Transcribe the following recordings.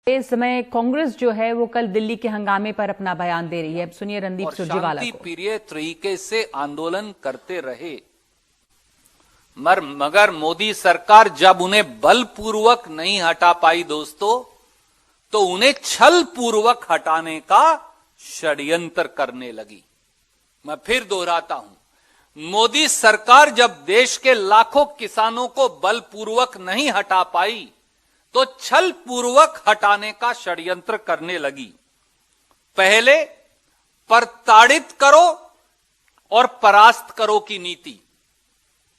इस समय कांग्रेस जो है वो कल दिल्ली के हंगामे पर अपना बयान दे रही है। अब सुनिए रणदीप सुरजेवाला को। प्रिय तरीके से आंदोलन करते रहे, मगर मोदी सरकार जब उन्हें बलपूर्वक नहीं हटा पाई दोस्तों, तो उन्हें छल पूर्वक हटाने का षड्यंत्र करने लगी। मैं फिर दोहराता हूं, मोदी सरकार जब देश के लाखों किसानों को बलपूर्वक नहीं हटा पाई, तो छल पूर्वक हटाने का षड्यंत्र करने लगी। पहले प्रताड़ित करो और परास्त करो की नीति।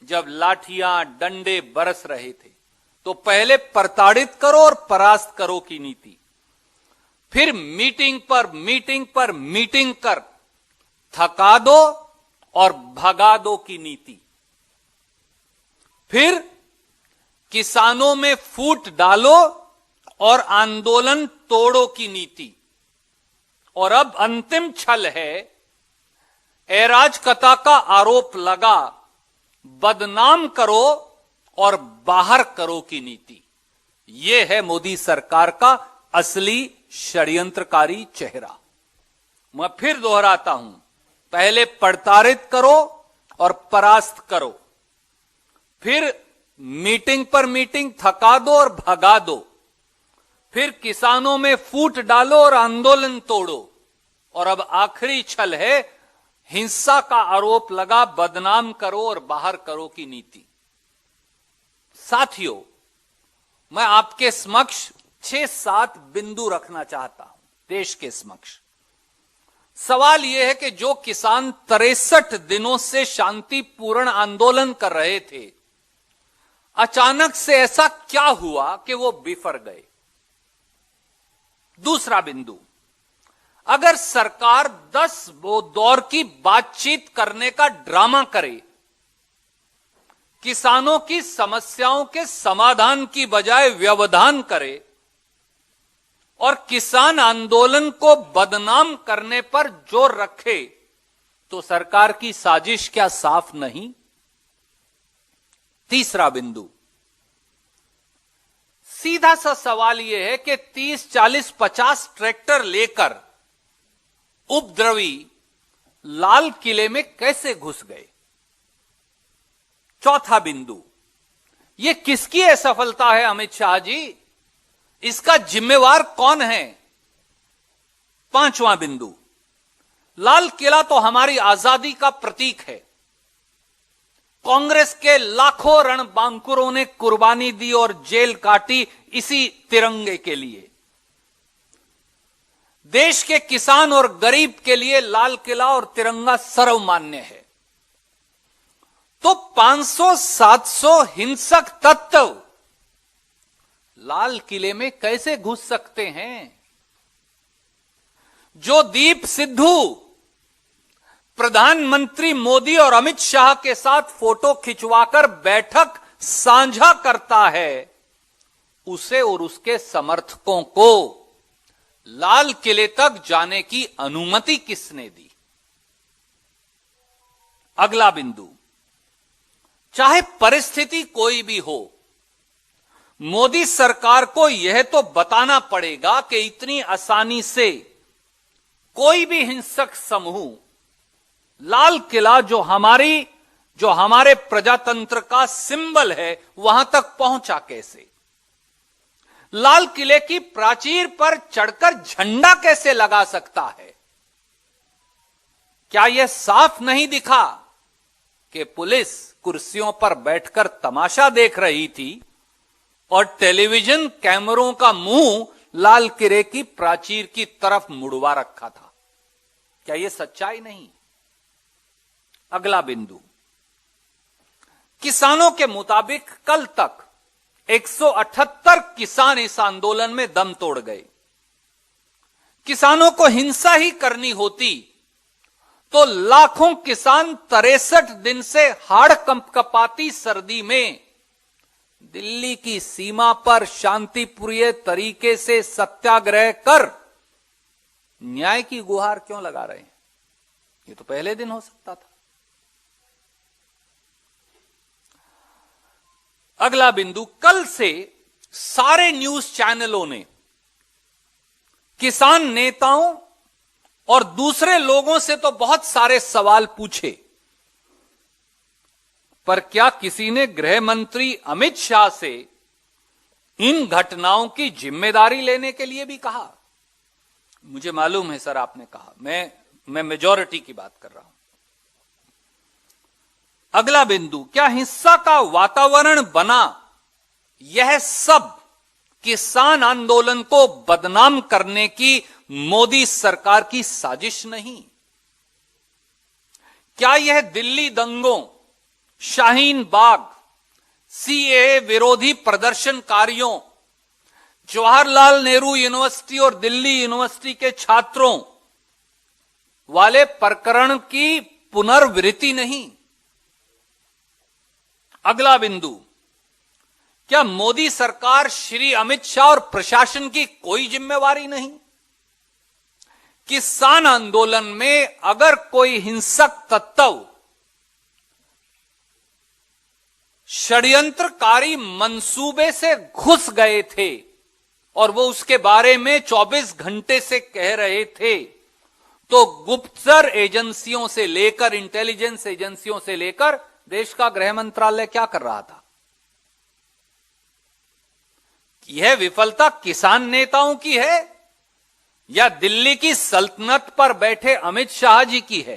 जब लाठियां डंडे बरस रहे थे, तो पहले प्रताड़ित करो और परास्त करो की नीति। फिर मीटिंग पर मीटिंग कर थका दो और भगा दो की नीति। फिर किसानों में फूट डालो और आंदोलन तोड़ो की नीति। और अब अंतिम छल है, अराजकता का आरोप लगा, बदनाम करो और बाहर करो की नीति। यह है मोदी सरकार का असली षड्यंत्रकारी चेहरा। मैं फिर दोहराता हूं, पहले प्रताड़ित करो और परास्त करो, फिर मीटिंग पर मीटिंग थका दो और भगा दो, फिर किसानों में फूट डालो और आंदोलन तोड़ो, और अब आखिरी छल है, हिंसा का आरोप लगा, बदनाम करो और बाहर करो की नीति। साथियों, मैं आपके समक्ष 6-7 बिंदु रखना चाहता हूं देश के समक्ष। सवाल यह है कि जो किसान 63 दिनों से शांतिपूर्ण आंदोलन कर रहे थे, अचानक से ऐसा क्या हुआ कि वो बिफर गए। दूसरा बिंदु, अगर सरकार 10 दौर की बातचीत करने का ड्रामा करे, किसानों की समस्याओं के समाधान की बजाय व्यवधान करे और किसान आंदोलन को बदनाम करने पर जोर रखे, तो सरकार की साजिश क्या साफ नहीं। तीसरा बिंदु, सीधा सा सवाल यह है कि 30, 40, 50 ट्रैक्टर लेकर उपद्रवी लाल किले में कैसे घुस गए। चौथा बिंदु, यह किसकी असफलता है अमित शाह जी, इसका जिम्मेवार कौन है। पांचवां बिंदु, लाल किला तो हमारी आजादी का प्रतीक है। कांग्रेस के लाखों रणबांकुरों ने कुर्बानी दी और जेल काटी इसी तिरंगे के लिए। देश के किसान और गरीब के लिए लाल किला और तिरंगा सर्वमान्य है। तो 500-700 हिंसक तत्व लाल किले में कैसे घुस सकते हैं। जो दीप सिद्धू प्रधानमंत्री मोदी और अमित शाह के साथ फोटो खिंचवाकर बैठक साझा करता है, उसे और उसके समर्थकों को लाल किले तक जाने की अनुमति किसने दी। अगला बिंदु, चाहे परिस्थिति कोई भी हो, मोदी सरकार को यह तो बताना पड़ेगा कि इतनी आसानी से कोई भी हिंसक समूह लाल किला जो हमारे प्रजातंत्र का सिंबल है, वहां तक पहुंचा कैसे। लाल किले की प्राचीर पर चढ़कर झंडा कैसे लगा सकता है। क्या यह साफ नहीं दिखा कि पुलिस कुर्सियों पर बैठकर तमाशा देख रही थी और टेलीविजन कैमरों का मुंह लाल किले की प्राचीर की तरफ मुड़वा रखा था। क्या यह सच्चाई नहीं। अगला बिंदु, किसानों के मुताबिक कल तक 178 किसान इस आंदोलन में दम तोड़ गए। किसानों को हिंसा ही करनी होती तो लाखों किसान 63 दिन से हाड़ कंपकपाती सर्दी में दिल्ली की सीमा पर शांतिपूर्ण तरीके से सत्याग्रह कर न्याय की गुहार क्यों लगा रहे हैं। ये तो पहले दिन हो सकता था। अगला बिंदु, कल से सारे न्यूज चैनलों ने किसान नेताओं और दूसरे लोगों से तो बहुत सारे सवाल पूछे, पर क्या किसी ने गृह मंत्री अमित शाह से इन घटनाओं की जिम्मेदारी लेने के लिए भी कहा? मुझे मालूम है सर, आपने कहा। मैं मेजॉरिटी की बात कर रहा हूं। अगला बिंदु, क्या हिंसा का वातावरण बना यह सब किसान आंदोलन को बदनाम करने की मोदी सरकार की साजिश नहीं? क्या यह दिल्ली दंगों, शाहीन बाग, सीएए विरोधी प्रदर्शनकारियों, जवाहरलाल नेहरू यूनिवर्सिटी और दिल्ली यूनिवर्सिटी के छात्रों वाले प्रकरण की पुनर्वृत्ति नहीं? अगला बिंदु, क्या मोदी सरकार, श्री अमित शाह और प्रशासन की कोई जिम्मेवारी नहीं? किसान आंदोलन में अगर कोई हिंसक तत्व षड्यंत्रकारी मंसूबे से घुस गए थे और वो उसके बारे में 24 घंटे से कह रहे थे, तो गुप्तचर एजेंसियों से लेकर, इंटेलिजेंस एजेंसियों से लेकर देश का गृह मंत्रालय क्या कर रहा था? यह विफलता किसान नेताओं की है या दिल्ली की सल्तनत पर बैठे अमित शाह जी की है?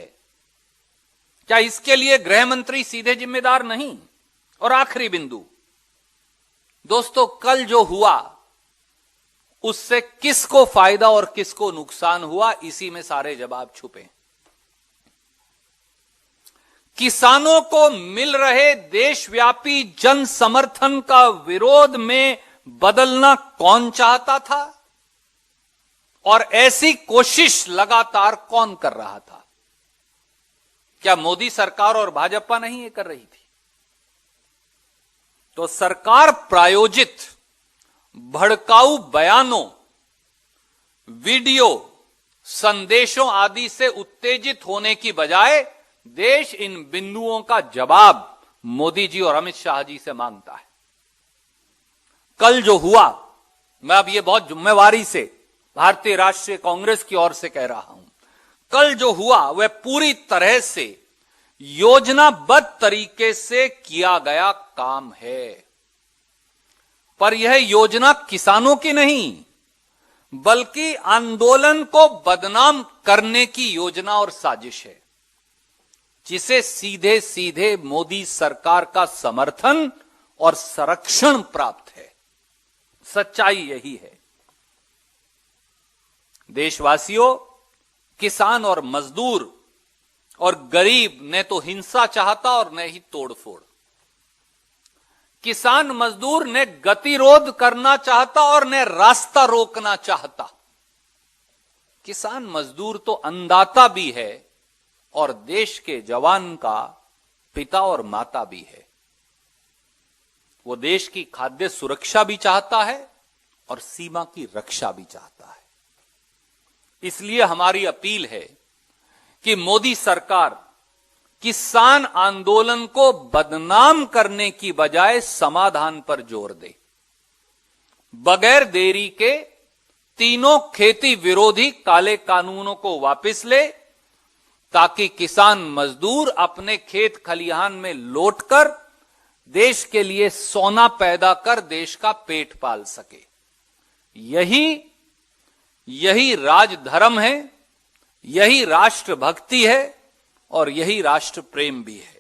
क्या इसके लिए गृह मंत्री सीधे जिम्मेदार नहीं? और आखिरी बिंदु, दोस्तों, कल जो हुआ उससे किसको फायदा और किसको नुकसान हुआ, इसी में सारे जवाब छुपे। किसानों को मिल रहे देशव्यापी जन समर्थन का विरोध में बदलना कौन चाहता था और ऐसी कोशिश लगातार कौन कर रहा था? क्या मोदी सरकार और भाजपा नहीं ये कर रही थी? तो सरकार प्रायोजित भड़काऊ बयानों, वीडियो, संदेशों आदि से उत्तेजित होने की बजाय देश इन बिंदुओं का जवाब मोदी जी और अमित शाह जी से मांगता है। कल जो हुआ, मैं अब ये बहुत जिम्मेवारी से भारतीय राष्ट्रीय कांग्रेस की ओर से कह रहा हूं, कल जो हुआ वह पूरी तरह से योजनाबद्ध तरीके से किया गया काम है। पर यह योजना किसानों की नहीं, बल्कि आंदोलन को बदनाम करने की योजना और साजिश है, जिसे सीधे सीधे मोदी सरकार का समर्थन और संरक्षण प्राप्त है। सच्चाई यही है। देशवासियों, किसान और मजदूर और गरीब ने तो हिंसा चाहता और न ही तोड़फोड़। किसान मजदूर ने गतिरोध करना चाहता और न रास्ता रोकना चाहता। किसान मजदूर तो अन्नदाता भी है और देश के जवान का पिता और माता भी है। वो देश की खाद्य सुरक्षा भी चाहता है और सीमा की रक्षा भी चाहता है। इसलिए हमारी अपील है कि मोदी सरकार किसान आंदोलन को बदनाम करने की बजाय समाधान पर जोर दे। बगैर देरी के तीनों खेती विरोधी काले कानूनों को वापस ले, ताकि किसान मजदूर अपने खेत खलिहान में लौटकर देश के लिए सोना पैदा कर देश का पेट पाल सके। यही राजधर्म है, यही राष्ट्र भक्ति है और यही राष्ट्र प्रेम भी है।